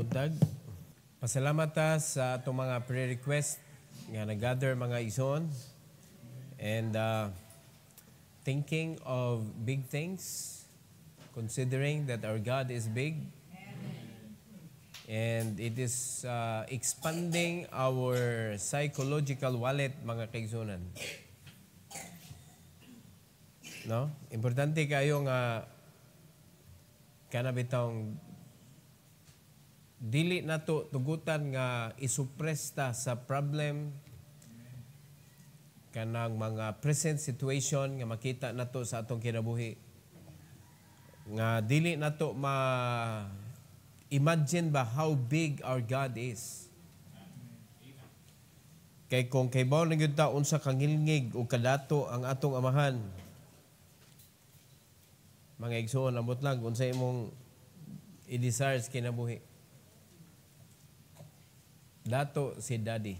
buntag. Pasalamat ta sa atong mga prayer request nga nag-gather mga igsoon and thinking of big things, considering that our God is big. And it is expanding our psychological wallet, mga kaigsunan. No? Importante kayo nga kanabitang dili nato tugutan nga isuppress ta sa problem kanang mga present situation nga makita nato sa atong kinabuhi. Nga dili nato imagine ba how big our God is. Kay kung kay bawo na gyud ta unsa kangilngig o kadato ang atong amahan. Mga igsoon, ambot lang unsa imong i-desire sa kinabuhi. Dato si Daddy.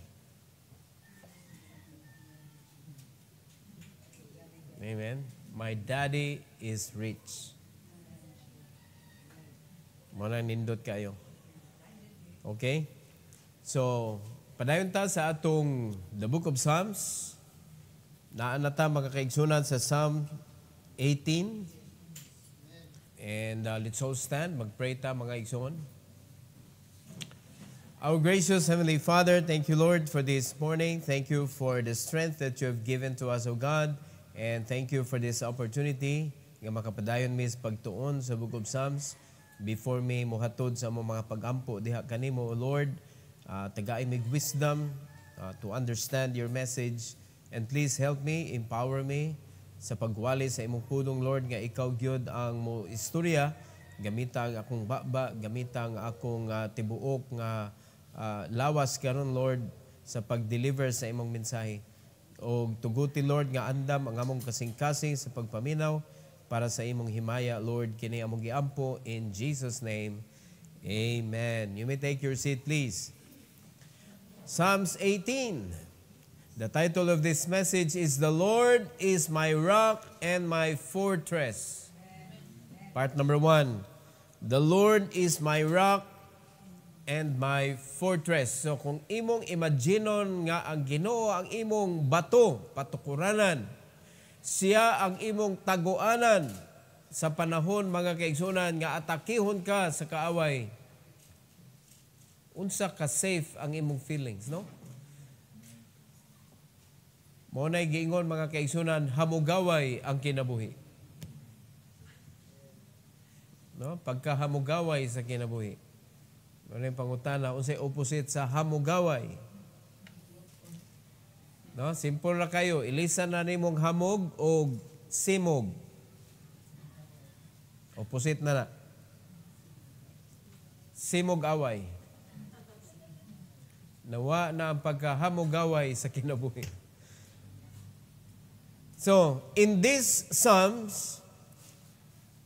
Amen. My daddy is rich. Muna nindot kayo. Okay? So, padayon ta sa atong the book of Psalms. Naan na ta mga kaigsunan sa Psalm 18. And let's all stand. Mag-pray ta mga igsoon. Our gracious Heavenly Father, thank you, Lord, for this morning. Thank you for the strength that you have given to us, O God. And thank you for this opportunity nga makapadayon mi sa pagtuon sa book of Psalms. Before me muhatod sa mga pag-ampo diha kanimo, O Lord, tagaay mig wisdom to understand your message. And please help me, empower me sa pagwali sa imong pulong, Lord, nga ikaw gyud ang mo istorya, gamita ang akong baba, gamita ang akong tibuok nga lawas karon, Lord, sa pag-deliver sa imong mensahe. O tuguti, Lord, nga andam ang among kasing-kasing sa pagpaminaw para sa imong himaya, Lord, kini among giampo in Jesus' name. Amen. You may take your seat, please. Psalms 18. The title of this message is The Lord is my rock and my fortress. Part number 1. The Lord is my rock and my fortress. So kung imong imaginon nga ang Ginoo ang imong bato, patukuranan, siya ang imong taguanan sa panahon mga kaigsunan nga atakihon ka sa kaaway, unsa ka safe ang imong feelings, no? Mo na'y giingon mga kaigsunan, hamugaway ang kinabuhi. No? Pagkahamugaway sa kinabuhi. Mo na'y pangutana, unsay opposite sa hamugaway? No? Simple na kayo, ilisan na nimong hamog o simog. Opposite na na. Simog away. Nawa na ang pagkahamugaway sa kinabuhi. So, in these Psalms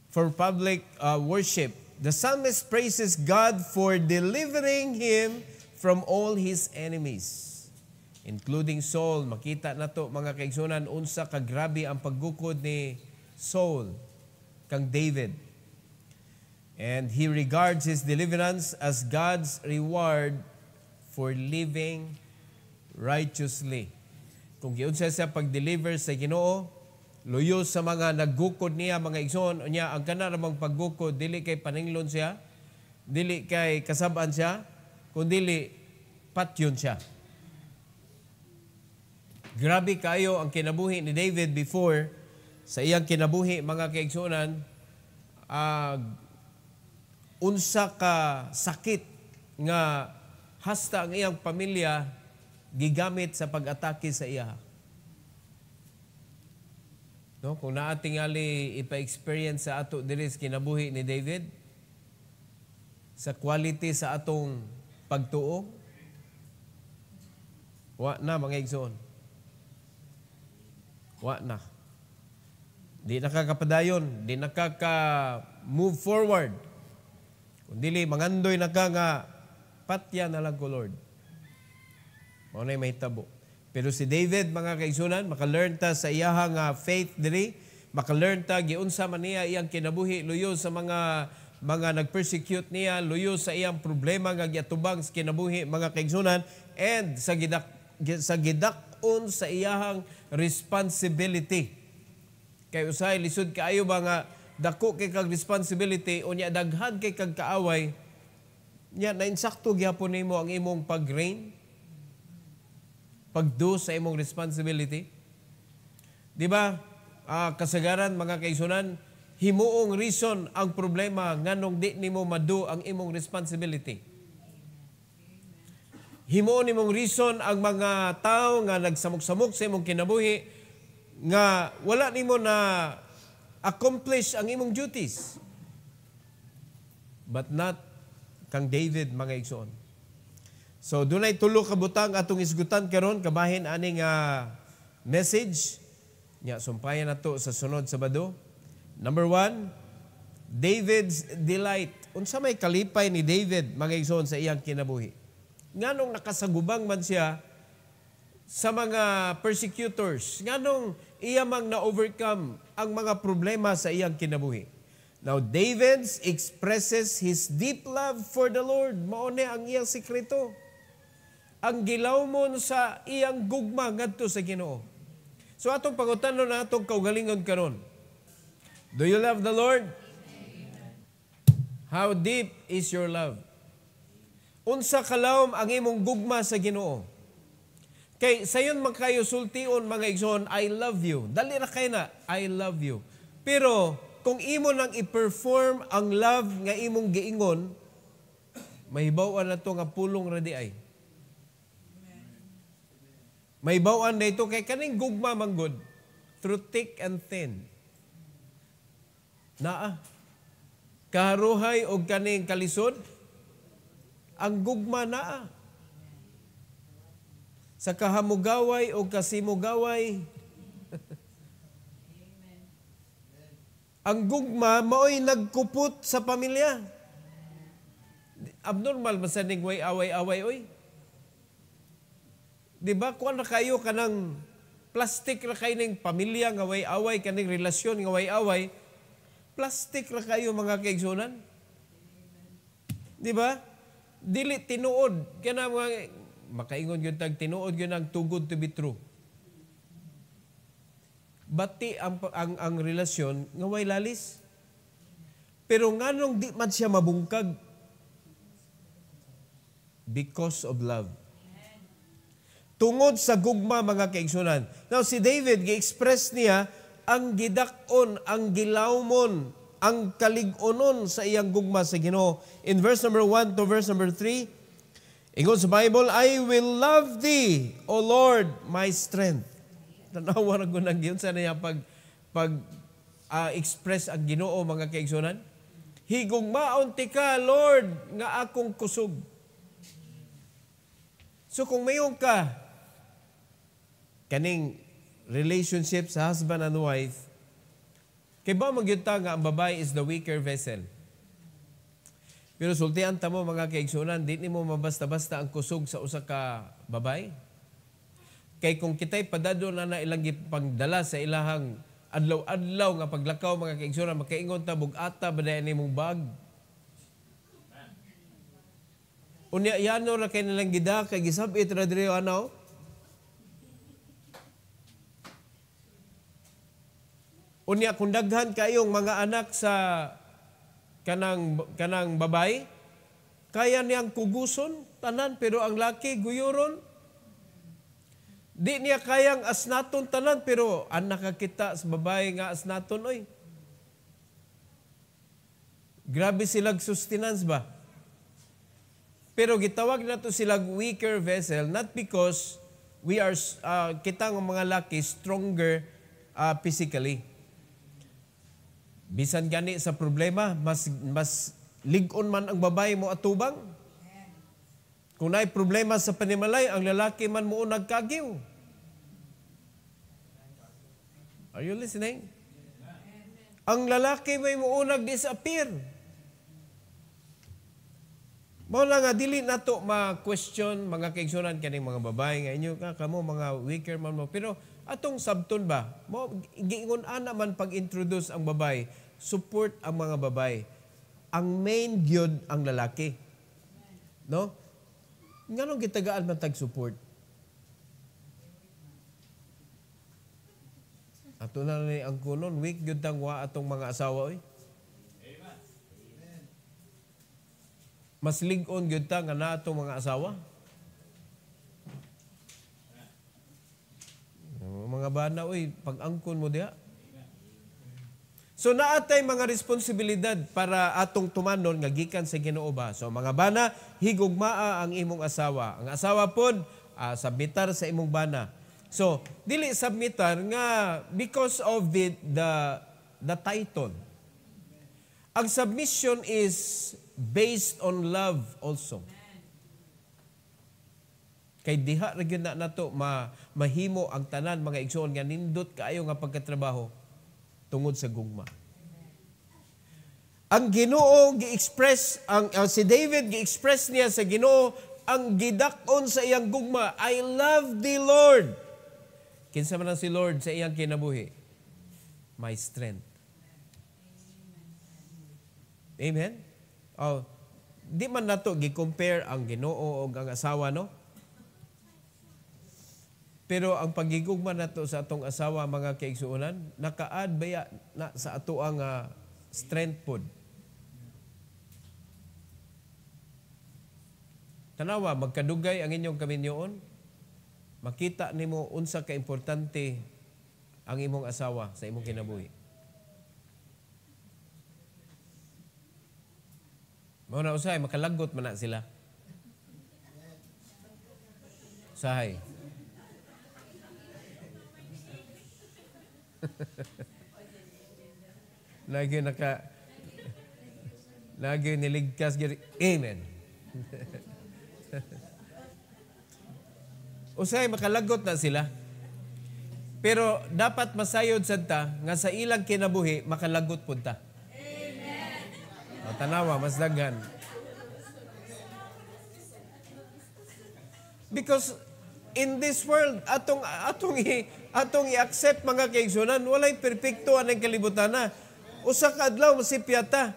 for public worship, the psalmist praises God for delivering him from all his enemies, including Saul. Makita na to mga kaigsunan, unsa kagrabe ang paggukod ni Saul kang David. And he regards his deliverance as God's reward for living righteously. Kung giunsa siya pag-deliver sa Ginoo, luyo sa mga naggukod niya, mga igsoon, unya ang kana ramang paggukod, dili kay paninglon siya, dili kay kasab-an siya, kundi patyon siya. Grabe kayo ang kinabuhi ni David before, sa iyang kinabuhi, mga kaigsunan, unsa ka sakit nga hasta ang iyang pamilya gigamit sa pag-atake sa iya. No, kung naatingali ipa-experience sa ato diri sa kinabuhi ni David sa quality sa atong pagtuo, wa na mga igsoon. Wa na. Di nakakapadayon, di nakaka-move forward. Kung dili mangandoy na ka nga patya na lang ko, Lord. Mao nay mahitabo. Pero si David, mga kaigsunan, maka-learn ta sa iyahang faith diri, maka-learn ta giunsa man niya iyang kinabuhi luyo sa mga mga nag-persecute niya, luyo sa iyang problema nga giatubang sa kinabuhi, mga kaigsunan, and sa gidakon sa iyahang responsibility. Kay usay lisod kaayo ba nga dako kay kag responsibility unya daghan kay kag kaaway, nya nainsakto gyapon nimo ang imong pag-reign, pagdo sa imong responsibility. Di ba? Kasagaran mga kaigsunan, himuong reason ang problema nganong di nimo madu ang imong responsibility. Himuon nimong reason ang mga tao nga nagsamok-samok sa imong kinabuhi nga wala nimo na accomplish ang imong duties. But not kang David, mga igsoon. So dunay tulo ka butang atong isgutan karon kabahin aning message nya sumpayan nato sa sunod Sabado. Number 1, David's delight. Unsa may kalipay ni David, mga igsoon, sa iyang kinabuhi? Nganong nakasagubang man siya sa mga persecutors? Nganong iya mang na-overcome ang mga problema sa iyang kinabuhi? Now, David expresses his deep love for the Lord. Mao ni ang iyang sikreto. Ang gilawmon sa iyang gugma ngadto sa Ginoo. So atong pangutanon na atong kaugalingon karon. Do you love the Lord? How deep is your love? Unsa kalawom ang imong gugma sa Ginoo? Kay sayon man kayo sultion, mga igsoon, I love you. Dali ra kay na, I love you. Pero kung imo nang i-perform ang love nga imong giingon, mahibaw-an na to nga pulong ra di ay. Mahibaw-an na ito kay kaning gugma manggod through thick and thin. Naa kaharuhay og kaning kalisod, ang gugma naa. Sa kahamugaway o kasimugaway, ang gugma mao'y nagkupot sa pamilya. Abnormal ba sa ning way away-away oy? Di ba kuan na kayo kanang plastic ra kayo ning pamilya nga way-away, kaning relasyon nga way-away, plastic ra kayo, mga kaigsunan. Di ba? Dili tinuod kana mga makaingon gyud tag tinuod gyud ang too good to be true. Bati ang relasyon nga way lalis. Pero nganong di man siya mabungkag? Because of love. Tungod sa gugma, mga kaigsunan. Now si David gi-express niya ang gidakon, ang gilawmon, ang kalig-onon sa iyang gugma sa Ginoo. In verse number 1 to verse number 3, ingon sa Bible, I will love thee, O Lord, my strength. Tanawa na gunang yun sa niya express ang Ginoo, mga kaigsunan. Higugmaon ti ka, Lord, nga akong kusog. So kung mayong ka, kaning relationship sa husband and wife, kay ba magyunta nga ang babae is the weaker vessel. Pero sultian ta mo, mga kaigsunan, di ni mo mabasta-basta ang kusog sa usa ka babae. Kay kung kita'y padado na ilang pagdala sa ilahang adlaw-adlaw nga paglakaw, mga kaigsunan, makaingon ta bugata ba dahil ni mong bag. Unya yano ra kay nilang gida kay gisabit ra diri anaw. Unya kung daghan kayong mga anak sa kanang babay, kaya niyang kuguson tanan, pero ang laki guyuron. Di niya kayang asnaton tanan, pero ang nakakita sa babae nga asnaton oy. Grabe silang sustenance ba? Pero gitawag na to silang weaker vessel, not because we are kitang mga laki stronger physically. Bisan gani sa problema, mas lig-on man ang babae mo atubang. Kung naay problema sa panimalay, ang lalaki man mo nagkagiw. Are you listening? Ang lalaki may muunag disappear. Mao na nga dili nato ma-question, mga kaigsunan, kaning mga babae nga inyo kamo mga weaker man mo. Pero atong sabton ba, mo giingon ana man pag-introduce ang babae, support ang mga babae. ang main gyud ang lalaki. No? Nganong gitagaan man tag-support? Ato na ni ang kunon, weak gyud tang wa atong mga asawa oy. Mas lig-on gyud ta nga na atong mga asawa. Mga bana oy, pag-angkon mo diha. So naatay mga responsibilidad para atong tumanon nga gikan sa Ginoo ba. So mga bana, higugmaa ang imong asawa. Ang asawa pod submitar sa imong bana. So dili submitar nga because of the title. Ang submission is based on love also. Kay diha ra gyud na nato mahimo ang tanan mga igsoon nga nindot kaayo nga pagkatrabaho tungod sa gugma. Ang Ginoo gi-express si David gi-express niya sa Ginoo ang gidak-on sa iyang gugma, I love the Lord. Kinsa man ang si Lord sa iyang kinabuhi? My strength. Amen. Oh, di man nato gi-compare ang Ginoo ug ang asawa, no? Pero ang pagigugma nato sa atong asawa, mga kaigsuonan, naka-add baya na sa ato ang strength pod. Tanawa, magkadugay ang inyong kaminyoon, makita nimo unsa ka importante ang imong asawa sa imong kinabuhi. Mao na usay, makalagot man na sila. Sahay. Lagi niligkas gyud. Amen. Usay makalagot na sila. Pero dapat masayod sad ta nga sa ilang kinabuhi makalagot pud ta. Amen. O tanawa mas daghan. Because in this world atong i-accept mga kaigsunan, walay perpekto anang kalibutan na. Usa ka adlaw masipyata.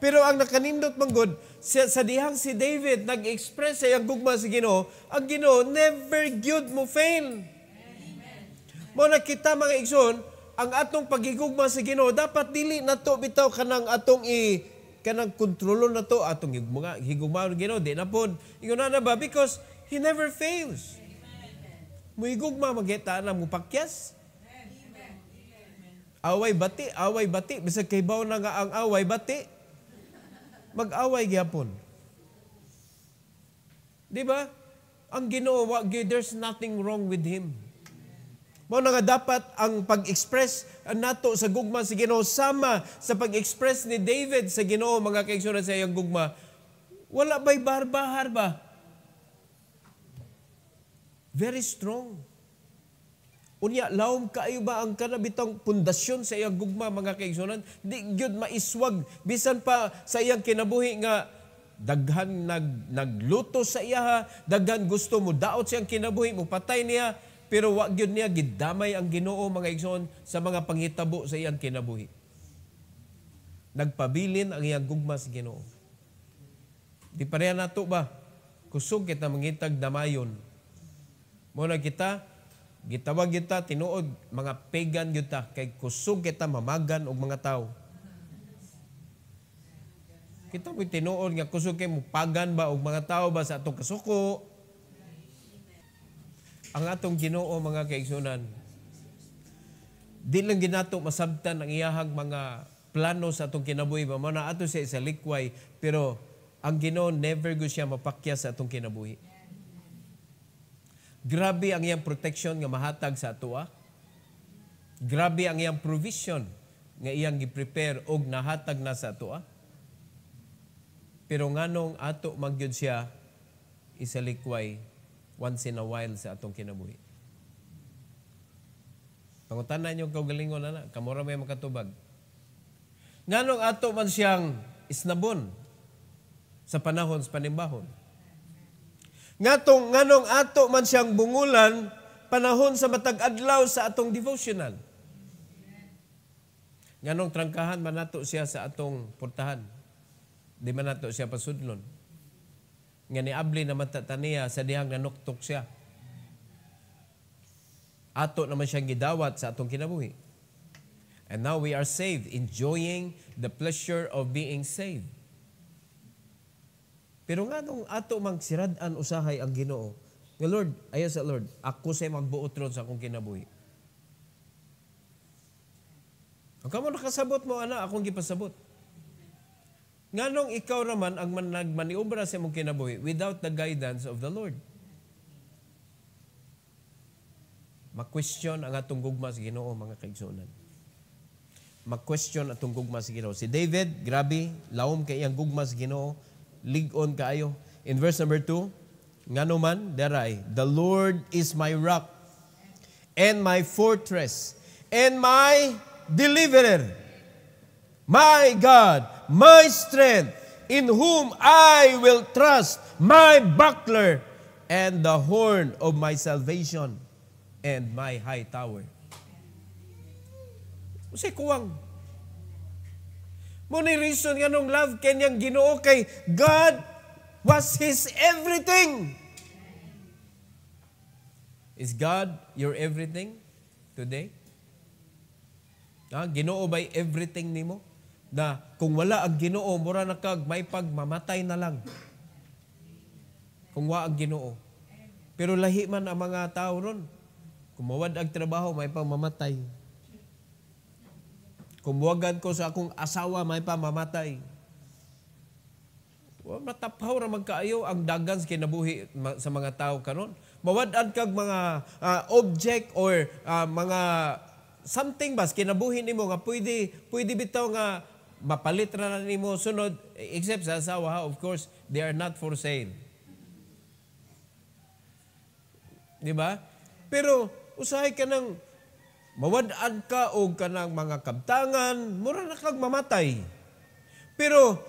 Pero ang nakanindot manggod sa dihang si David nag-express sa iyang gugma sa Ginoo, ang Ginoo never gyud mo fail. Mo nakita mga igsoon, ang atong pagigugma sa Ginoo dapat dili nato bitaw kanang atong kanang kontrolon nato atong higugma sa Ginoo di na pod. Ingon na ba because He never fails. Muhigugma magita na mo pakyas. Away bati. Bisag kay baw na nga ang away bati. Mag-away gyapon. Di ba? Ang Ginoo, there's nothing wrong with Him. Mao na nga dapat ang pag-express nato sa gugma sa Ginoo sama sa pag-express ni David sa Ginoo, mga kaigsunan sa iyang gugma. Wala ba'y barbahar ba? Very strong. Unya, lawom kaayo ba ang kanabitang pundasyon sa iyang gugma, mga kaigsunan? Di gyud maiswag. Bisan pa sa iyang kinabuhi nga, daghan nagluto sa iya, daghan gusto mo daot siyang kinabuhi, mo patay niya, pero wa gyud niya gidamay ang Ginoo, mga igsoon, sa mga panghitabo sa iyang kinabuhi. Nagpabilin ang iyang gugma sa Ginoo. Di pareha nato ba? Kusog kita mangitag damayon. Muna kita, gitawag kita, tinuod, mga pagan kita, kay kusog kita mamagan og mga tao. Kita mo'y tinuod nga kusog kay mo pagan ba og mga tao ba sa atong kasuko. Ang atong Ginoo, mga kaigsunan, di lang ginato masabtan ang iyahang mga plano sa atong kinabuhi ba. Mana ato siya isa likway, pero ang Ginoo never go siya mapakya sa atong kinabuhi. Grabe ang iyang protection nga mahatag sa atoa. Grabe ang iyang provision nga iyang gi-prepare og nahatag na sa atoa. Pero nganong ato magyud siya isalikway once in a while sa atong kinabuhi. Pangutanan niyo kaugalingon na kamura may makatubag. Nganong ato man siyang isnabon sa panahon sa panimbahon. Nganong ato man siyang bungulan panahon sa matag adlaw sa atong devotional. Nganong trangkahan man nato siya sa atong portahan. Di man nato siya pasudlon. Nga niabli na matataniya sa dihang nanuktok siya. Ato naman siyang gidawat sa atong kinabuhi. And now we are saved, enjoying the pleasure of being saved. Pero nga nung ato magsirad-an usahay ang Ginoo, nga Lord, ayaw sa Lord, ako sa'y magbuot ron sa akong kinabuhi. Ang kamo nakasabot mo, ana, akong gipasabot. Nga nung ikaw naman ang nagmaniobra sa mong kinabuhi without the guidance of the Lord. Ma-question ang atong gugma sa Ginoo, mga kaigsunan. Ma-question atong gugma sa Ginoo. Si David, grabe, laom kay iyang gugma sa Ginoo, ligon kaayo. In verse number 2, nga naman, daray, the Lord is my rock and my fortress and my deliverer, my God, my strength, in whom I will trust, my buckler and the horn of my salvation and my high tower. Usay kuwang. Mo ni reason nga nung love kanyang Ginoo kay God was His everything. Is God your everything today? Ginoo ba'y everything nimo? Na kung wala ang Ginoo, mura na kag may pagmamatay na lang. Kung wa ang Ginoo. Pero lahi man ang mga tao ron. Kung mawad ang trabaho, may pamamatay. Kung buwagan ko sa akong asawa, may pamamatay. Matapaw ra magkaayo ang dagan sa kinabuhi sa mga tao karon. Mawad-an kag mga object or mga something bas kinabuhi nimo nga pwede bitaw nga mapalit ra nimo sunod, except sa asawa, of course, they are not for sale. Di ba? Pero usahay ka ng mawad-an ka o ka ng mga kabtangan, mura na kag mamatay. Pero,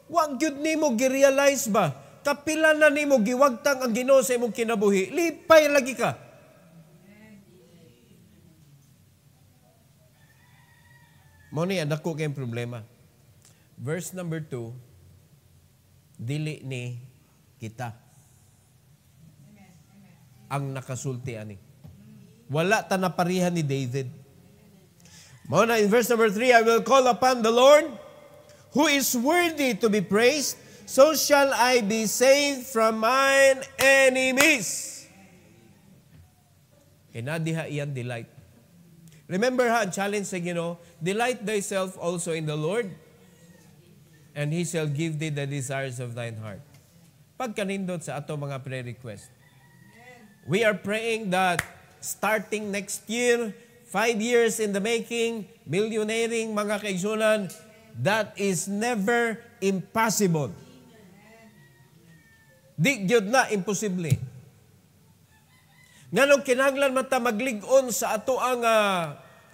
wag yun nimo gi-realize ba? Kapila na nimo giwagtang ang Ginoo sa imong kinabuhi, lipay lagi ka. Mao ni dako kay problema. Verse number 2, dili ni kita ang nakasulti ani. Wala ta naparihan ni David. Mao na in verse number 3, I will call upon the Lord who is worthy to be praised, so shall I be saved from mine enemies. Kinadiha iyan delight. Remember ha, ang challenge sa Ginoo, delight thyself also in the Lord, and He shall give thee the desires of thine heart. Pagkanindot sa ato mga prayer request. We are praying that starting next year, 5 years in the making, millionairing mga kaigsunan, that is never impossible. Di gyud na imposible. Nganong kinahanglan mata maglig-on sa ato ang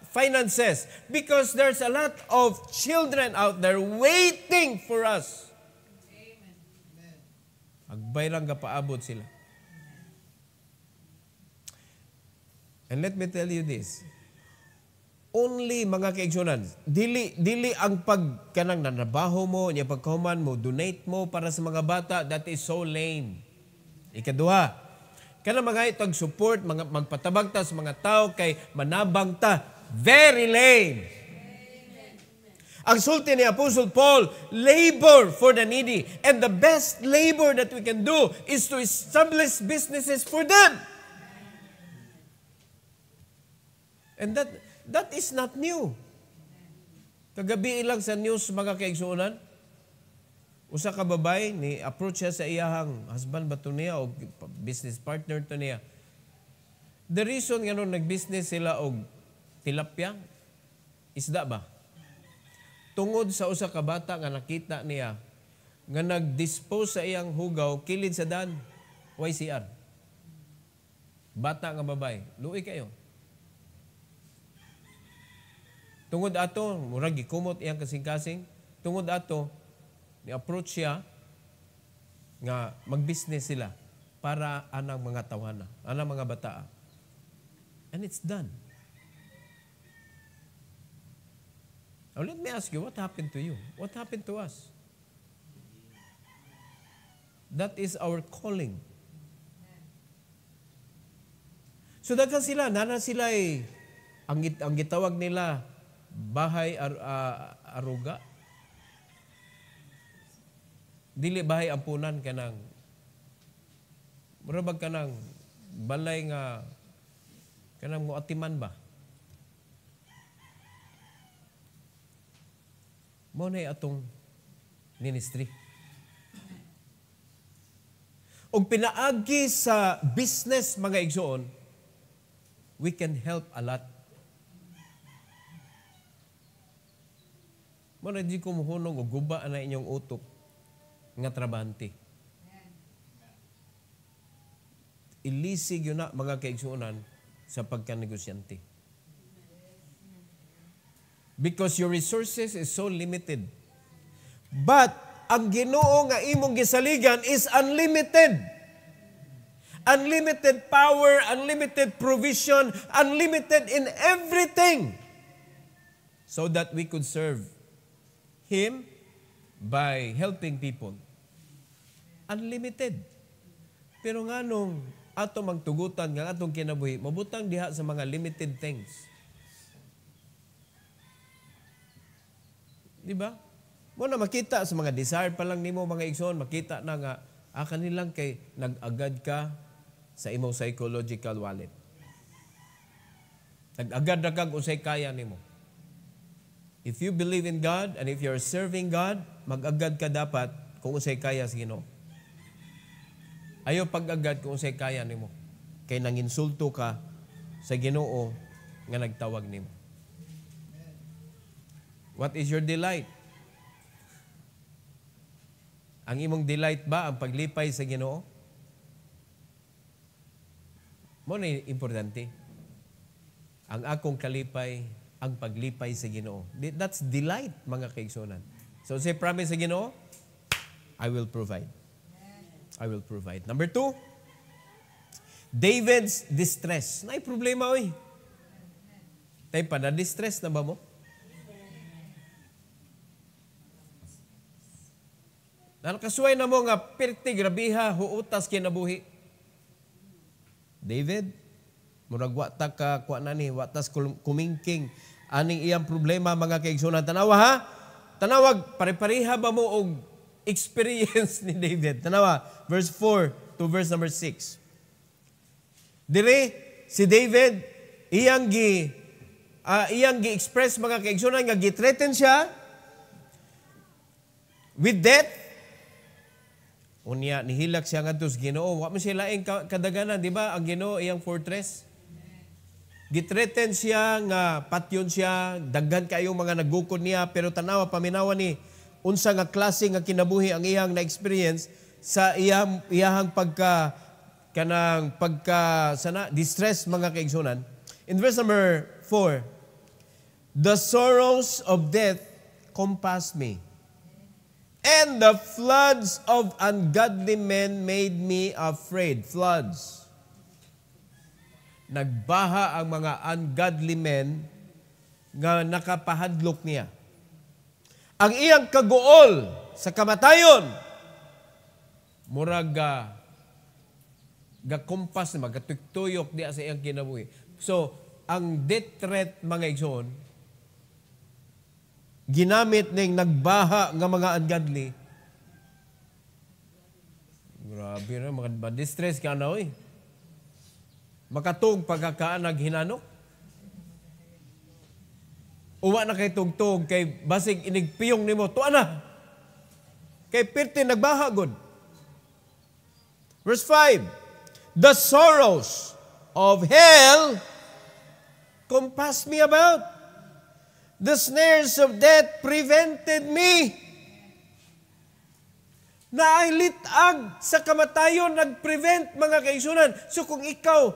finances because there's a lot of children out there waiting for us. Agbay lang kapaabot sila. And let me tell you this. Only mga kaigsunan, dili ang pagkanang nanabaho mo, niya pagkahuman mo, donate mo para sa mga bata, that is so lame. Ikaduha, kana mga itong support, magpatabag ta sa mga tao kay manabang ta, very lame. Ang sulti ni Apostle Paul, labor for the needy. And the best labor that we can do is to establish businesses for them. And that is not new. Kagabi ilang sa news mga kaigsunan, usa ka babay ni approach siya sa iyahang husband ba to niya o business partner to niya. The reason nga nung nag-business sila og tilapia, isda ba? Tungod sa usa ka bata nga nakita niya nga nag-dispose sa iyang hugaw kilid sa dan, YCR. Bata nga babay, luoy kayo. Tungod ato, murag gikumot iyang kasing-kasing. Tungod ato, ni-approach siya nga mag-business sila para anang mga tawana, anang mga bataa. And it's done. Now let me ask you, what happened to you? What happened to us? That is our calling. So daghan sila, nana sila ang gitawag nila bahay aruga. Dili bahay ampunan kanang murabag kanang balay nga kanang muatiman ba. Mo na atong ministry. Og pinaagi sa business mga igsoon, we can help a lot. Mo na di ko muhunong og guba na inyong utok nga trabahante. Ilisig yun na mga kaigsuonan sa pagkanegosyante. Because your resources is so limited. But ang Ginoo nga imong gisaligan is unlimited. Unlimited power, unlimited provision, unlimited in everything. So that we could serve Him by helping people. Unlimited. Pero nga nung ato magtugutan nga atong kinabuhi, mabutang diha sa mga limited things. Di ba? Mo na makita sa mga desire pa lang nimo mga igsoon, makita na nga kanilang kay nag-agad ka sa imong psychological wallet. Nag-agad ra kag unsay kaya nimo. If you believe in God and if you're serving God, mag-agad ka dapat kung unsay kaya sa Ginoo. Ayaw pag-agad kung unsay kaya nimo. Kay nanginsulto ka sa Ginoo nga nagtawag nimo. What is your delight? Ang imong delight ba ang paglipay sa Ginoo? Mo na importante. Ang akong kalipay, ang paglipay sa Ginoo. That's delight, mga kaigsunan. So say promise sa Ginoo, I will provide. I will provide. Number 2, David's distress. Naay problema, oy. Tayo pa, na-distress na ba mo? Nakasuway na mo nga pirti, grabiha, huutas kinabuhi. David, murag wata ka, kuha na ni, watas kumingking. Aning iyang problema, mga kaigsunan. Tanawa ha? Tanawag, pare-pareha ba mo og experience ni David? Tanawa, verse 4 to verse number 6. Dire, si David, iyang gi-express mga kaigsunan nga gi-threaten siya with death. Unya, nihilak siya nga sa Ginoo. Wa man siya laing kadaganan, di ba? Ang Ginoo, iyang fortress. Gitreten siya nga patyon siya, daghan kayong mga nagukod niya, pero tanawa, paminawa ni, unsa nga klase nga kinabuhi ang iyang na-experience sa iyang distress mga kaigsunan. In verse number 4, the sorrows of death compassed me, and the floods of ungodly men made me afraid. Floods. Nagbaha ang mga ungodly men nga nakapahadlok niya. Ang iyang kaguol sa kamatayon, murag gakumpas na magatuktoyok diya sa iyang kinabuhi. So, ang death threat mga igsoon, ginamit ning nagbaha nga mga ungodly. Grabe na, mga distress ka na, oy. Makatug pagkakaanag hinanok. Uwa na kay tugtog, kay basig inigpiyong nimo, tuwa na. Kay pirti nagbaha gud. Verse 5, the sorrows of hell compassed me about. The snares of death prevented me. Naay litag sa kamatayon nag-prevent mga kaigsunan. So kung ikaw,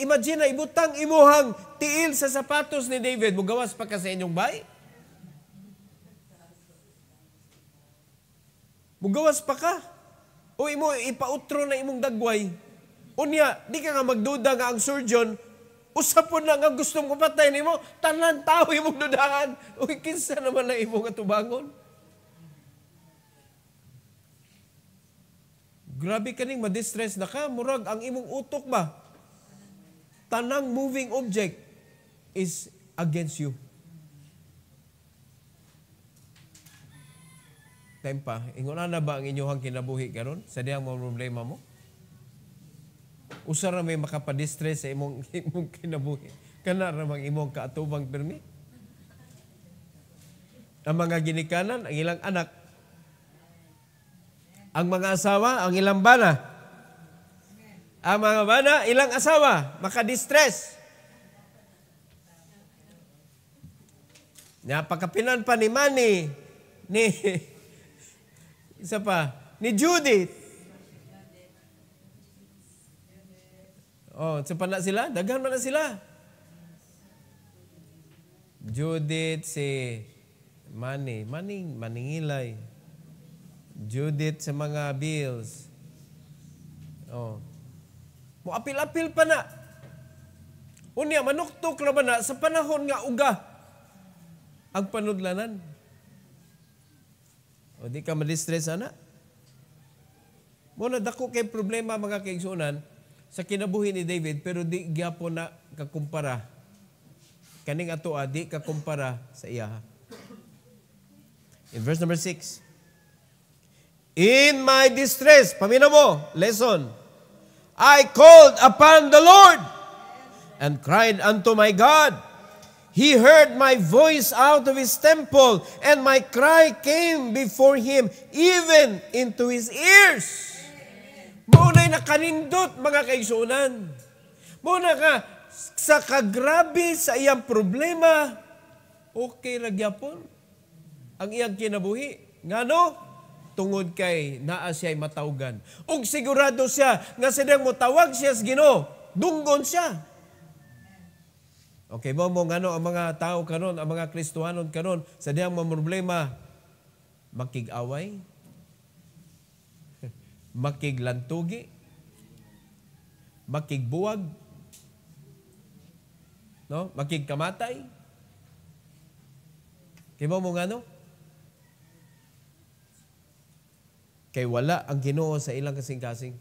imagine na ibutang imuhang tiil sa sapatos ni David, mugawas pa ka sa inyong bay? Mugawas pa ka? O imo ipautro na imong dagway? Unya, di ka nga magduda nga ang surgeon, usapon lang ang gustong kupatay nimo, tanan tao imong dudahan. Uy, kinsa naman na imong atubangon? Grabe kaning ma-distress na ka, murag ang imong utok ba? Tanang moving object is against you. Time pa, inguna na ba ang inyong kinabuhi karon sa diyang mga problema mo? Usa ra may makapadistress sa imong kinabuhi. Kana ra mang imong kaatubang permi. Ang mga ginikanan, ang ilang anak. Ang mga asawa, ang ilang bana. Ang mga bana, ilang asawa, makadistress. Napakapinan pa ni Manny, ni isa pa, ni Judith. Oh, sa na sila? Daghan man na sila. Judith, si Maningilay. Judith sa mga bills. Oh. Mo apil-apil pa na. Unya, manuktok na ba na sa panahon nga uga ang panudlanan. O di ka madistress, ana? Muna, dako kay problema mga kaigsunan sa kinabuhi ni David, pero di gyapon na kakumpara. Kaning ato, di kakumpara sa iya. In verse number 6, in my distress, pamina mo, lesson, I called upon the Lord and cried unto my God. He heard my voice out of his temple, and my cry came before him, even into his ears. Muna'y nakanindot, mga kaigsunan. Muna ka, sa kagrabe sa iyang problema, okay ragyapon ang iyang kinabuhi. Ngano? Tungod kay naa siya'y matawgan. Ug sigurado siya nga sadang motawag siya sa Ginoo, dunggon siya. Okay, mo ngano ang mga tao karon, ang mga Kristohanon karon sa diyang mga problema, makig-away, makiglantugi, makigbuwag, no? Makigkamatay. Kay mo ngano? Kay wala ang Ginoo sa ilang kasing-kasing.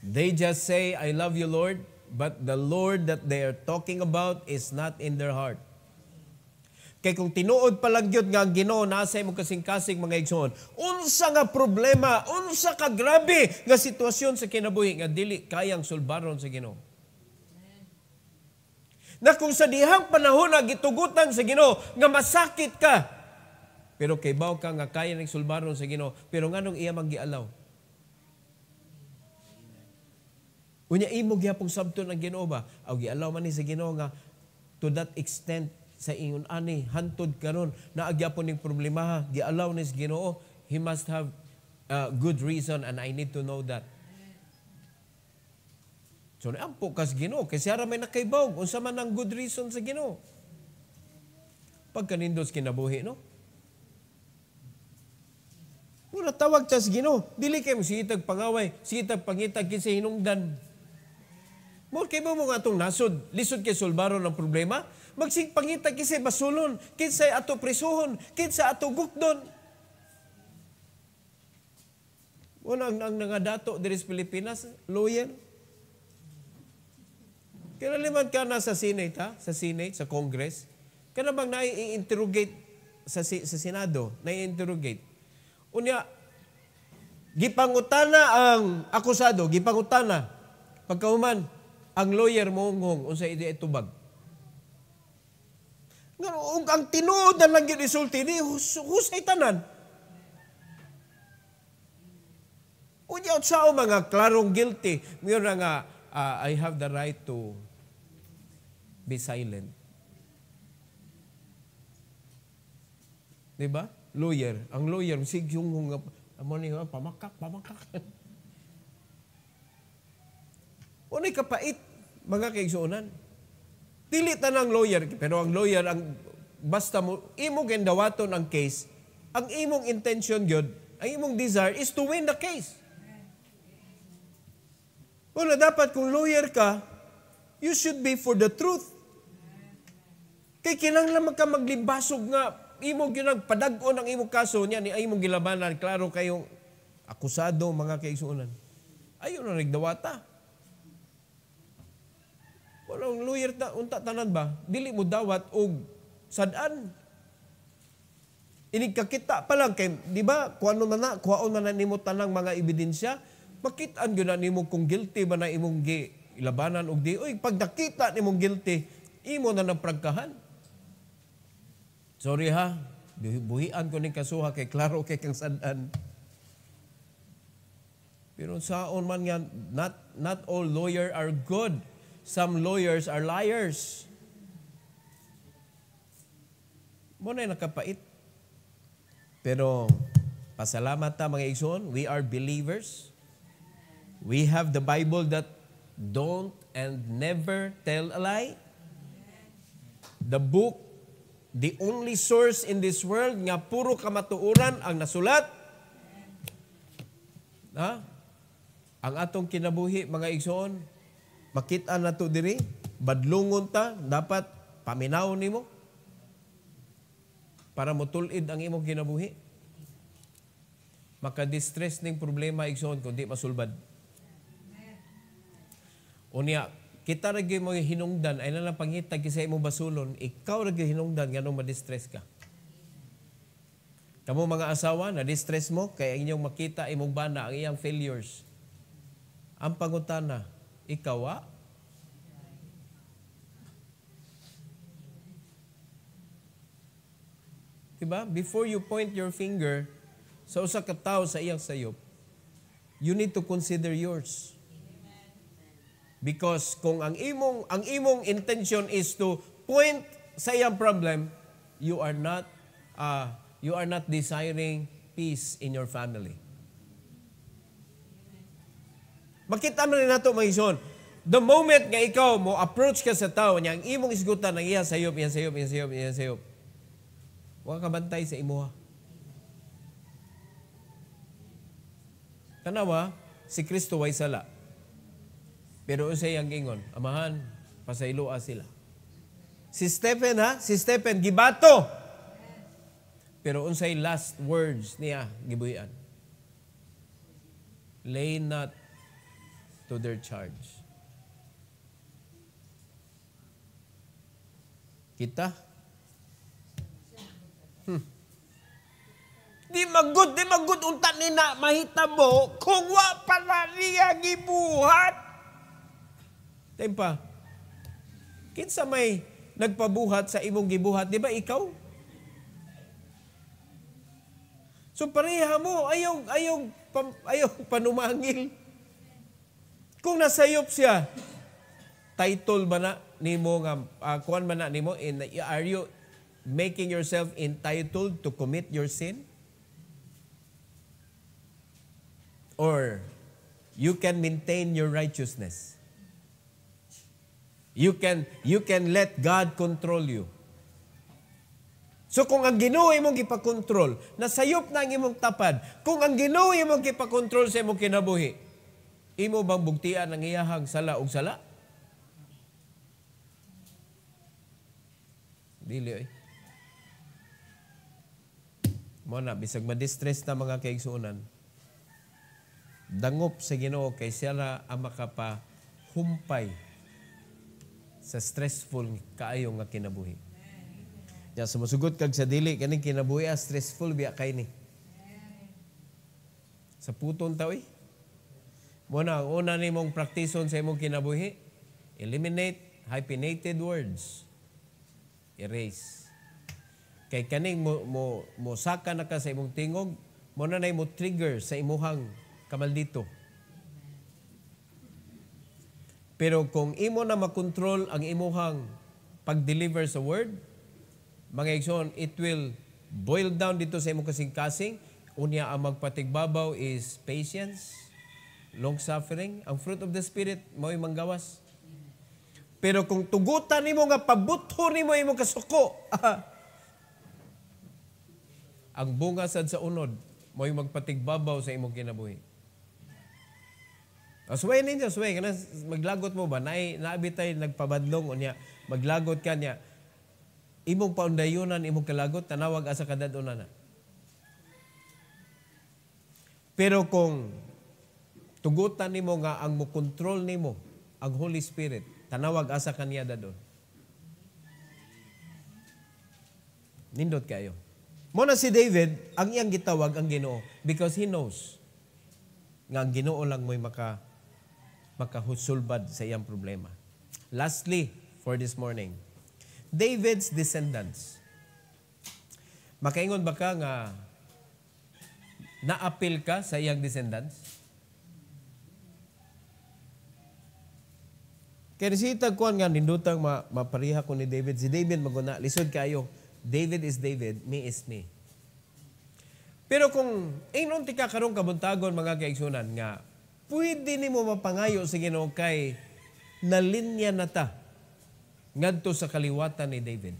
They just say, I love you, Lord, but the Lord that they are talking about is not in their heart. Kay kung tinuod palagyod nga ang Ginoo nasa imong kasing-kasing mga igsoon, unsa nga problema, unsa ka grabe nga sitwasyon sa kinabuhi nga dili kayang sulbaron sa Ginoo. Na kung sa dihang panahon na gitugutan sa Ginoo nga masakit ka, pero kay baw ka nga kaya ning sulbaron sa Ginoo, pero nganong iya manggialaw? Unya imo gyapong sabton ang Ginoo ba? Aw gialaw man ni sa Ginoo nga to that extent sa ingon ani hantod karon na agyapon ning problema, gialaw ni sa Ginoo, he must have a good reason and I need to know that. So ampo kas Ginoo kay siya ra may nakaibawg unsa man ang good reason sa Ginoo. Pagkanindos kinabuhi, no? Muna tawag ta sa Ginoo, dili kay mo sitag pangaway, sitag pangitag kinsa hinungdan. Mo kay mo nga atong nasod, lisod kay sulbaron ng problema, magsig pangitag kinsa basulon, kinsa ato prisuhon, kinsa ato gukdon. Una ang nangadato diri sa Pilipinas, lawyer. Kaya liman ka na sa Senate, ha? Sa Senate, sa Congress. Kaya bang nai-interrogate sa Senado, nai-interrogate. Unya, gipangutana ang akusado, gipangutana. Pagkauman, ang lawyer mohong unsa idi itubag. Ngano ang tinuod na lang gyud isulti ni husay tanan. Unya sa mga klarong guilty, ngayon nga I have the right to be silent. Diba? Lawyer. Ang lawyer, sigyong amo ni pamakak. Unay kapait, mga kaigsuonan. Dili tanang lawyer, pero ang lawyer, ang basta mo, imong gendawaton ang case, ang imong intention gyud, ang imong desire is to win the case. Wala dapat kung lawyer ka, you should be for the truth. Kay kinahanglan ka maglibasog nga imong ginagpadag-on ang imong kaso niya ni imong gilabanan, klaro kayong akusado mga kaigsuonan. Ayaw na nagdawata. Walang lawyer unta tanan ba? Dili mo dawat og sad-an. Inigkakita pa lang kay di ba kuano kuhaon na nimo tanang mga ebidensya, makit-an gyud na nimo kung guilty ba na imong ilabanan og di. Oy, pag nakita nimong guilty, imo na napragkahan. Sorry ha, buhian ko ning kasuha kay klaro kay kang sad-an. Pero saon man nga, not all lawyers are good. Some lawyers are liars. Mo na nakapait. Pero pasalamat ta mga igsoon, we are believers. We have the Bible that don't and never tell a lie. The book, the only source in this world nga puro kamatuoran ang nasulat. Ha? Ang atong kinabuhi mga igsoon, makita na to diri, badlungon ta, dapat paminaw nimo para motulid ang imong kinabuhi. Maka-distress ning problema igsoon kung di masulbad. Unya, kita ra gyud mo hinungdan ay nalang pangitag sa imong basulon, ikaw ra gyud hinungdan nganong ma-distress ka. Kamo mga asawa na distress mo kay inyong makita imong bana ang iyang failures. Ang pangutana, ikaw diba? Before you point your finger sa usa ka tawo sa iyang sayop, you need to consider yours. Because kung ang imong intention is to point sa iyang problem, you are not desiring peace in your family. Makita mo rin nato mga igsoon, the moment nga ikaw mo approach ka sa tao niya, ang imong isgutan ng iya sayop, huwag ka bantay sa imuha. Tanawa, si Kristo way sala. Pero usay ang ingon, amahan, pasayloa sila. Si Stephen gibato. Pero unsay last words niya gibuhian. Lay not to their charge. Kita? Di magud unta ni na mahitabo kung wa pa na niya gibuhat. Tempa, kinsa may nagpabuhat sa imong gibuhat, di ba ikaw? So pareha mo, ayaw panumangil. Kung nasayop siya, title ba na nimo nga, kuan ba na nimo, are you making yourself entitled to commit your sin? Or you can maintain your righteousness. You can let God control you. So kung ang Ginoo imong gipakontrol, nasayop na ang imong tapad, kung ang Ginoo imong gipakontrol sa imong kinabuhi, imo bang bugtian ang iyahang sala ug sala? Dili oy. Mo na bisag ma-distress na mga kaigsuonan. Dangop sa Ginoo kay siya ra ang makapahumpay sa stressful kaayo nga kinabuhi. Ya sumusugot kag sa dili kaning kinabuhi stressful biya kay ni. Sa puton ta oy. Mo na ang una nimong praktison sa imong kinabuhi, eliminate hyphenated words. Erase. Kay kaning mo saka na ka sa imong tingog, mo na nay mo trigger sa imuhang kamaldito. Pero kung imo na makontrol ang imuhang pag-deliver sa word, mga igsoon, it will boil down dito sa imong kasing-kasing. Unya ang magpatigbabaw is patience, long-suffering. Ang fruit of the Spirit, mao'y manggawas. Pero kung tugutan nimo nga pabutho nimo imong kasuko, ang bunga sad sa unod, mao'y magpatigbabaw sa imong kinabuhi. Asway ninyo, asway. Kana maglagot mo ba? Naabitay nagpabadlong. Unya, maglagot ka niya. Imong paundayunan, imong kalagot, tanawag asa kadadunan na. Pero kung tugutan nimo nga ang mo control nimo ang Holy Spirit, tanawag asa kaniya dadon. Nindot kayo. Mo na si David, ang iyang gitawag ang Ginoo because he knows nga ang Ginoo lang mo'y makahusulbad sa iyang problema. Lastly, for this morning, David's descendants. Makaingon ba ka nga naapil ka sa iyang descendants? Kaya risitag kuan nga nindutang mapariha ko ni David. Si David maguna, lisod kayo. David is David, me is me. Pero kung inon ti ka karong kabuntagon mga kaigsunan nga pwede nimo mapangayo sa Ginoo kay nalinya na ta ngadto sa kaliwatan ni David.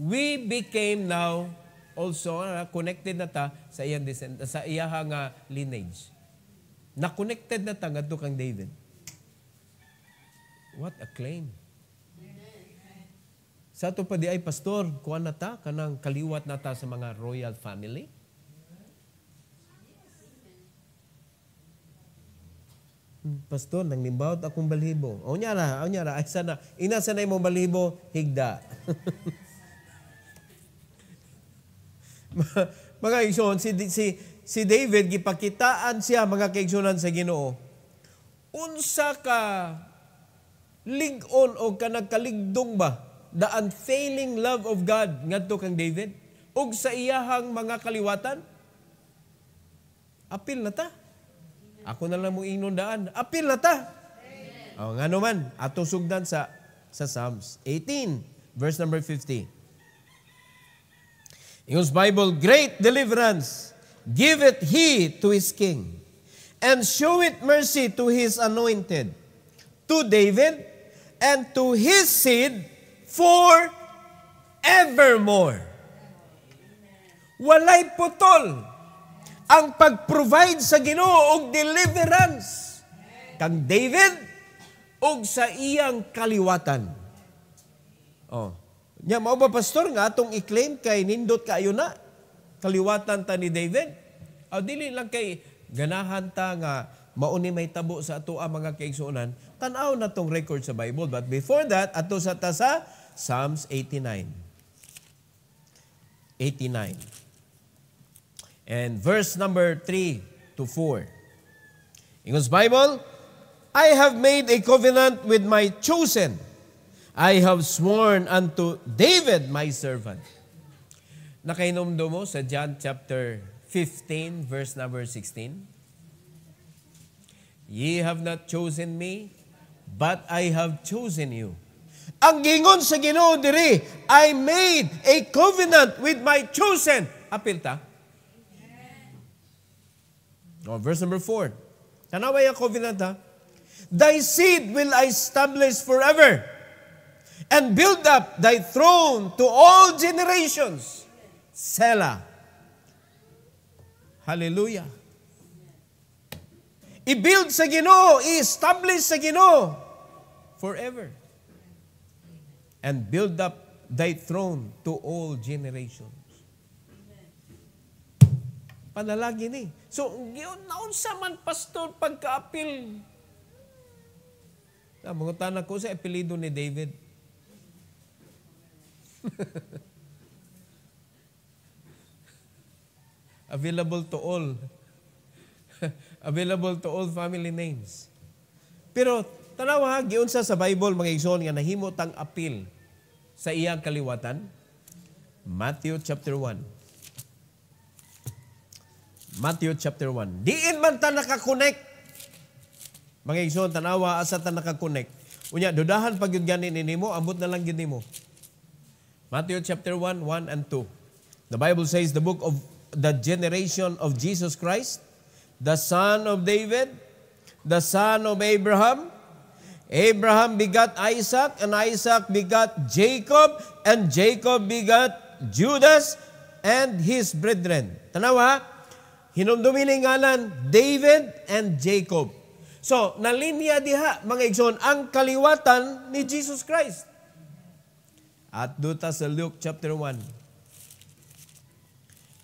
We became now also connected na ta sa iyang sa iyang lineage. Na connected na ta ngadto kang David. What a claim. Sa ato pa di ay pastor, kuan na ta kanang kaliwat na ta sa mga royal family. Pastor, nang nimbawt akong balhibo. O niya ra, ay sana. Ina sanay mo balhibo, higda. Mga igsoon, si David, gipakitaan siya, mga kaigsunan sa Ginoo. Unsa ka lig-on o kanagkaligdong ba? The unfailing love of God ngadto kang David. Og sa iyahang mga kaliwatan, apil na ta. Ako na lang mong inundaan. Apil na ta. O, nga naman, atong sugdan sa Psalms 18, verse number 50. Ingos Bible, great deliverance, give it he to his king, and show it mercy to his anointed, to David, and to his seed forevermore. Walay putol ang pag-provide sa Ginoo og deliverance kang David og sa iyang kaliwatan. Oh, nya mao ba pastor nga atong i-claim kay nindot kaayo na kaliwatan ta ni David? O dili lang kay ganahan ta nga mao ni may tabo sa ato ang mga kaigsuonan, tan-aw na tong record sa Bible. But before that, ato sa Psalms 89. 89. And verse number 3 to 4. Ingos Bible, I have made a covenant with my chosen. I have sworn unto David my servant. Nakainomdo mo sa John chapter 15, verse number 16. Ye have not chosen me, but I have chosen you. Ang gingon sa Ginoo diri, I made a covenant with my chosen. Apil ta? Oh, verse number 4. Tanaway ang covenant ha. Thy seed will I establish forever, and build up thy throne to all generations. Selah. Hallelujah. I-build sa Ginoo, i-establish sa Ginoo forever. And build up thy throne to all generations. Panalagi ni. So, naunsa man pastor pagka-apil. Mga tanak ko sa apelido ni David. Available to all. Available to all family names. Pero, tanawa, giunsa sa Bible, mga igsoon, nga nahimot ang apil sa iyang kaliwatan. Matthew chapter 1. Matthew chapter 1. Diin man ta nakakonect. Mga igsoon, tanawa, asa ta nakakonect. Unya, dudahan pag yun ganin nimo, ambot na lang yun nimo. Matthew chapter 1, 1 and 2. The Bible says, the book of the generation of Jesus Christ, the son of David, the son of Abraham. Abraham begat Isaac, and Isaac begat Jacob, and Jacob begat Judas and his brethren. Tanawa, hinumdumi ni ngalan David and Jacob. So, nalinya diha, mga igsoon, ang kaliwatan ni Jesus Christ. At duta sa Luke chapter 1.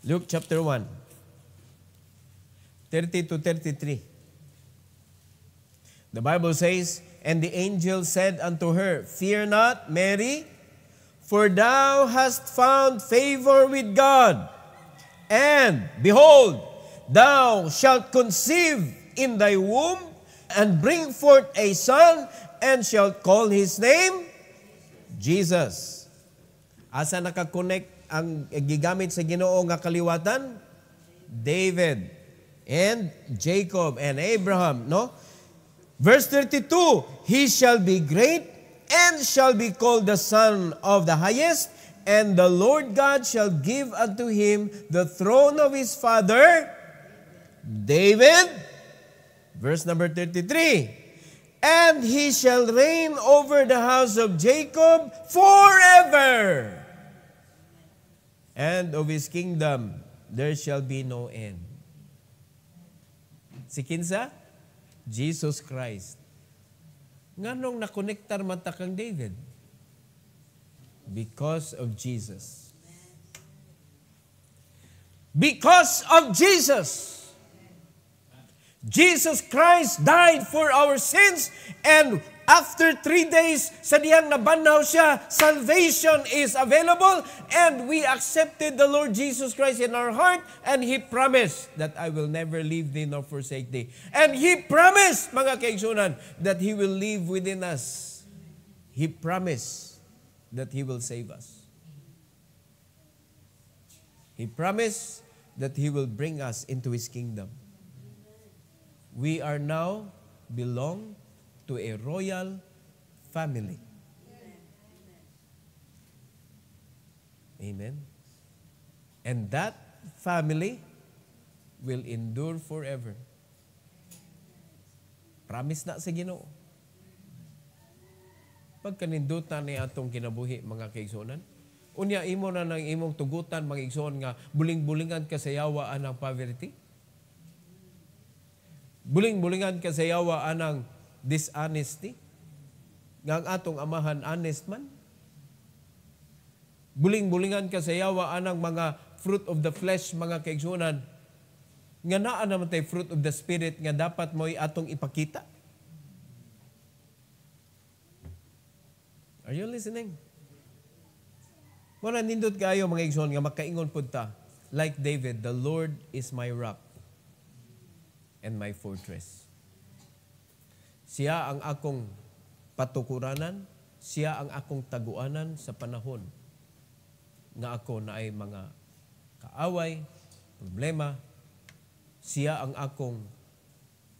Luke chapter 1. 30 to 33. The Bible says, "And the angel said unto her, Fear not, Mary, for thou hast found favor with God. And, behold, thou shalt conceive in thy womb, and bring forth a son, and shalt call his name Jesus." Asa nakakonect ang gigamit sa Ginoo nga kaliwatan? David and Jacob and Abraham, no? Verse 32, "He shall be great and shall be called the Son of the Highest, and the Lord God shall give unto him the throne of his father David." Verse number 33, "And he shall reign over the house of Jacob forever, and of his kingdom there shall be no end." Si kinsa? Jesus Christ. Nganong nakonektar mata kang David? Because of Jesus. Because of Jesus. Jesus Christ died for our sins, and after 3 days, sa diyang nabanhaw siya, salvation is available, and we accepted the Lord Jesus Christ in our heart, and He promised that I will never leave thee nor forsake thee. And He promised, mga kaigsunan, that He will live within us. He promised that He will save us. He promised that He will bring us into His kingdom. We are now belong to a royal family. Amen. And that family will endure forever. Promise na sa Ginoo. Pagkanindutan ni atong kinabuhi, mga kaigsunan, unya imo na ng imong tugutan, mga igsoon, nga buling-bulingan ka sa yawa anang poverty. Buling-bulingan ka sa yawa anang dishonesty. Nga ang atong amahan honest man. Buling-bulingan ka sa yawa anang mga fruit of the flesh, mga kaigsunan. Nga naa naman tayo fruit of the spirit nga dapat mo'y atong ipakita. Are you listening? Muna nindot kayo, mga igsoon, nga makaingon po ta, like David, "The Lord is my rock and my fortress." Siya ang akong patukuranan, siya ang akong taguanan sa panahon nga ako na ay mga kaaway, problema. Siya ang akong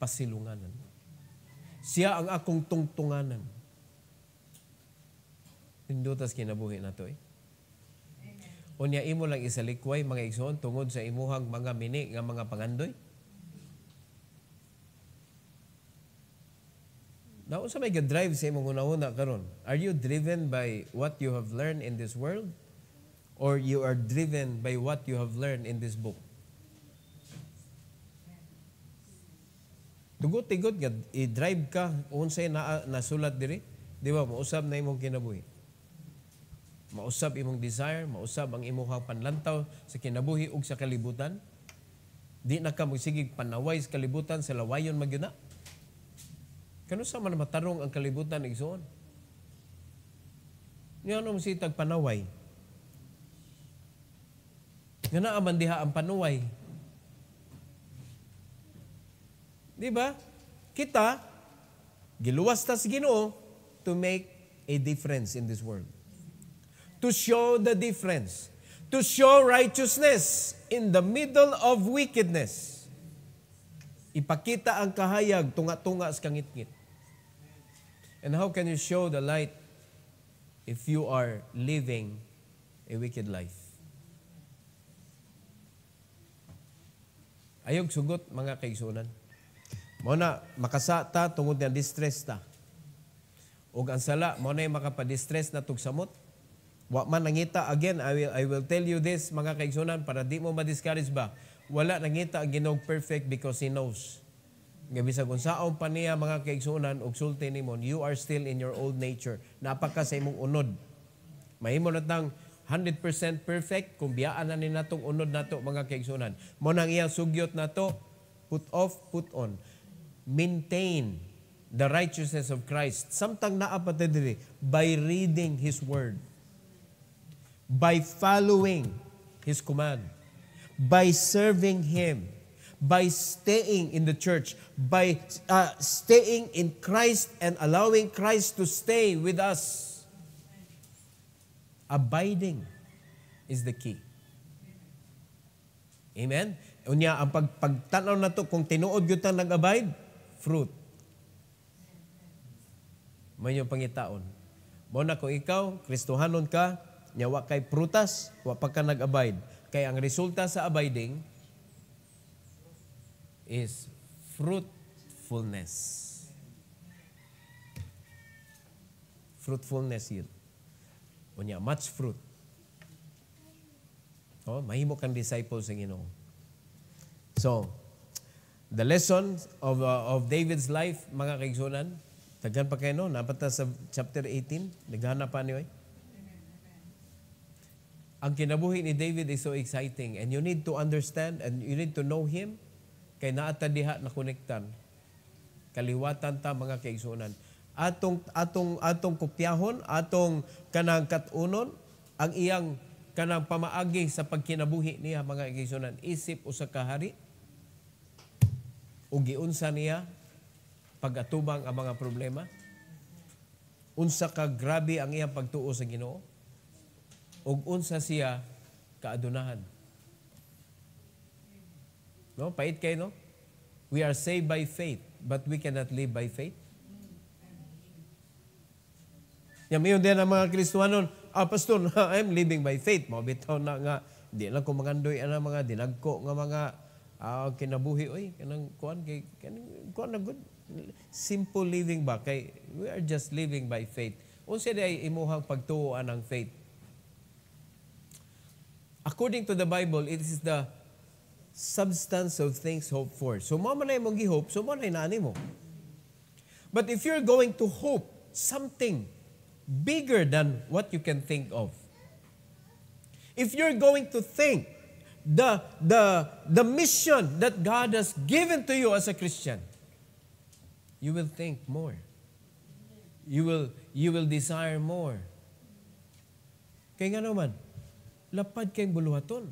pasilunganan. Siya ang akong tungtunganan. Pindutas kinabuhi na to eh. Unya imo lang isalikway, mga igsoon, tungod sa imuhang mga mini nga mga pangandoy. Now, sa may drive sa imong una-una karon, are you driven by what you have learned in this world, or you are driven by what you have learned in this book? Tugot-tigot nga i-drive ka unsay nasulat diri, di ba? Mausab na imong kinabuhi. Mausab imong desire, mausab ang imong panlantaw sa kinabuhi ug sa kalibutan. Di na ka magsigig panaway sa kalibutan, sa lawayon magyuna. Kano sa man matarong ang kalibutan igsoon? Nga nung si tagpanaway. Nga na aman diha ang panuway. Di ba? Kita, giluwas ta sa Ginoo to make a difference in this world. To show the difference. To show righteousness in the middle of wickedness. Ipakita ang kahayag, tunga-tunga sa kangit-ngit. And how can you show the light if you are living a wicked life? Ayog sugot, mga kaigsunan. Muna, makasa ta tungod na distress ta. O ang sala, muna yung makapadistress na tugsamot. Wa man nangita, again, I will tell you this, mga kaigsunan, para di mo ma-discourage ba. Wala nangita ang Ginoo perfect because He knows. Nga bisag unsaon pa niya, mga kaigsunan, og sulti nimon, you are still in your old nature. Napaka sa imong unod. Mahimo na tang 100% perfect kung biyaan na ni natong unod nato, mga kaigsunan. Mo nang iyang sugyot nato, Put off, put on. Maintain the righteousness of Christ. Samtang naapatid diri by reading His Word, by following His command, by serving Him, by staying in the church, by staying in Christ and allowing Christ to stay with us. Abiding is the key. Amen? Unya, ang pagtanaw na to, kung tinuod yun tang nag-abide, fruit. May yung pangitaon. Muna kung ikaw, Kristohanon ka, nyawa kay prutas, wa pa ka nag-abide. Kaya ang resulta sa abiding is fruitfulness. Fruitfulness yun. Unya, much fruit. Oh, mahimo kang disciple sa Ginoo. So, the lesson of David's life, mga kaigsunan, taghan pa kayo, no? Napata sa chapter 18, naghana pa niyo. Ang kinabuhi ni David is so exciting and you need to understand and you need to know him kay naata diha na konektan. Kaliwatan ta, mga kaigsunan. Atong kopyahon, atong kanang katunon, ang iyang kanang pamaagi sa pagkinabuhi niya, mga kaigsunan. Isip usa ka hari, ug giunsa niya pagatubang ang mga problema. Unsa ka grabe ang iyang pagtuo sa Ginoo, ug unsa siya kaadunahan. No, pait kay no? We are saved by faith, but we cannot live by faith. Yamiyon din ang mga Kristohanon, Pastor, I'm living by faith. Mabitaw na nga, di lang ko mangandoy ang mga dinagko nga mga kinabuhi. Oy, kanang kuan na good. Simple living ba? Kay we are just living by faith. Unsa day imuhang pagtuoan ng faith? According to the Bible, it is the substance of things hoped for. So, mo man ay mong gihope, so mo na inani mo. But if you're going to hope something bigger than what you can think of, if you're going to think the mission that God has given to you as a Christian, you will think more. You will desire more. Kaya nga naman, lapad kayong buluhaton.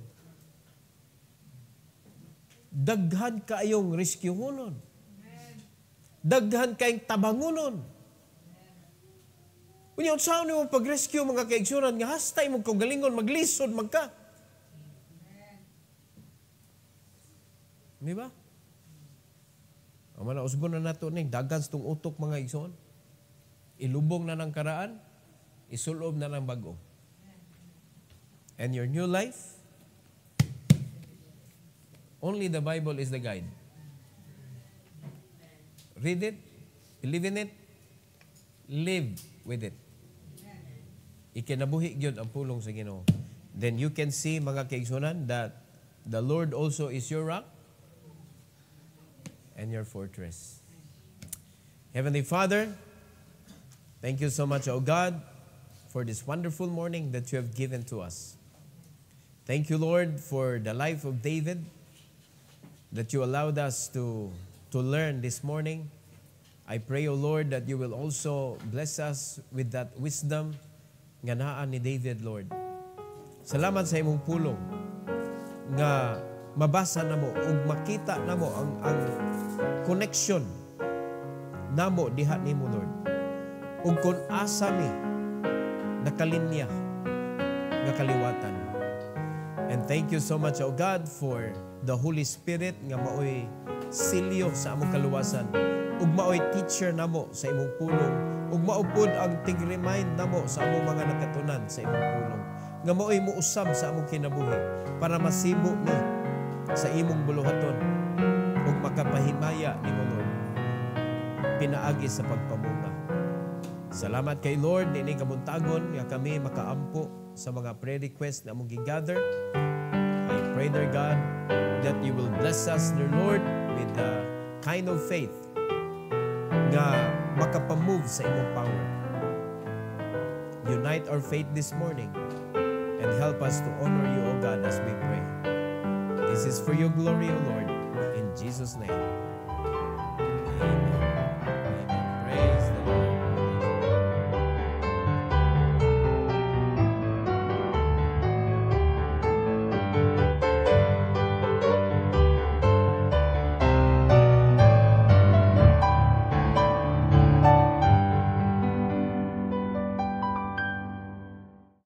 Daghan kayong rescuehunon. Daghan kayong tabangunon. Kunya, saan mo pag-rescue mga kaigsunan nga hastay mo kung galingon, maglisod, magka. Di ba? Ang mga usgon na nato ni, dagan sa itong utok mga igsoon. Ilubong na ng karaan, isulob na ng bago. And your new life, only the Bible is the guide. Read it, believe in it, live with it. Ikinabuhi gyud ang pulong sa Ginoo. Then you can see, mga kaigsunan, that the Lord also is your rock and your fortress. Heavenly Father, thank you so much, O God, for this wonderful morning that you have given to us. Thank you, Lord, for the life of David that you allowed us to learn this morning. I pray, O Lord, that you will also bless us with that wisdom nga naa ni David, Lord. Salamat sa imong pulong nga mabasa namo ug makita namo ang connection namo diha nimo, Lord. Ug kun asa mi nakalinya nga kaliwatan. And thank you so much, O God, for the Holy Spirit nga maoy silyo sa among kaluwasan. Ug maoy teacher namo sa imong pulong, ug maupod ang tig-remind namo sa among mga nakatunan sa imong pulong, nga maoy muusab sa among kinabuhi para masibo mi sa imong buluhaton ug makapahimaya nimo, Lord, pinaagi sa pagpamunga. Salamat kay Lord nining kabuntagon nga kami makaampo sa mga prayer request na among gigather. I pray, dear God, that you will bless us, dear Lord, with the kind of faith nga makapamove sa imong power. Unite our faith this morning and help us to honor you, O God, as we pray. This is for your glory, O Lord. In Jesus' name.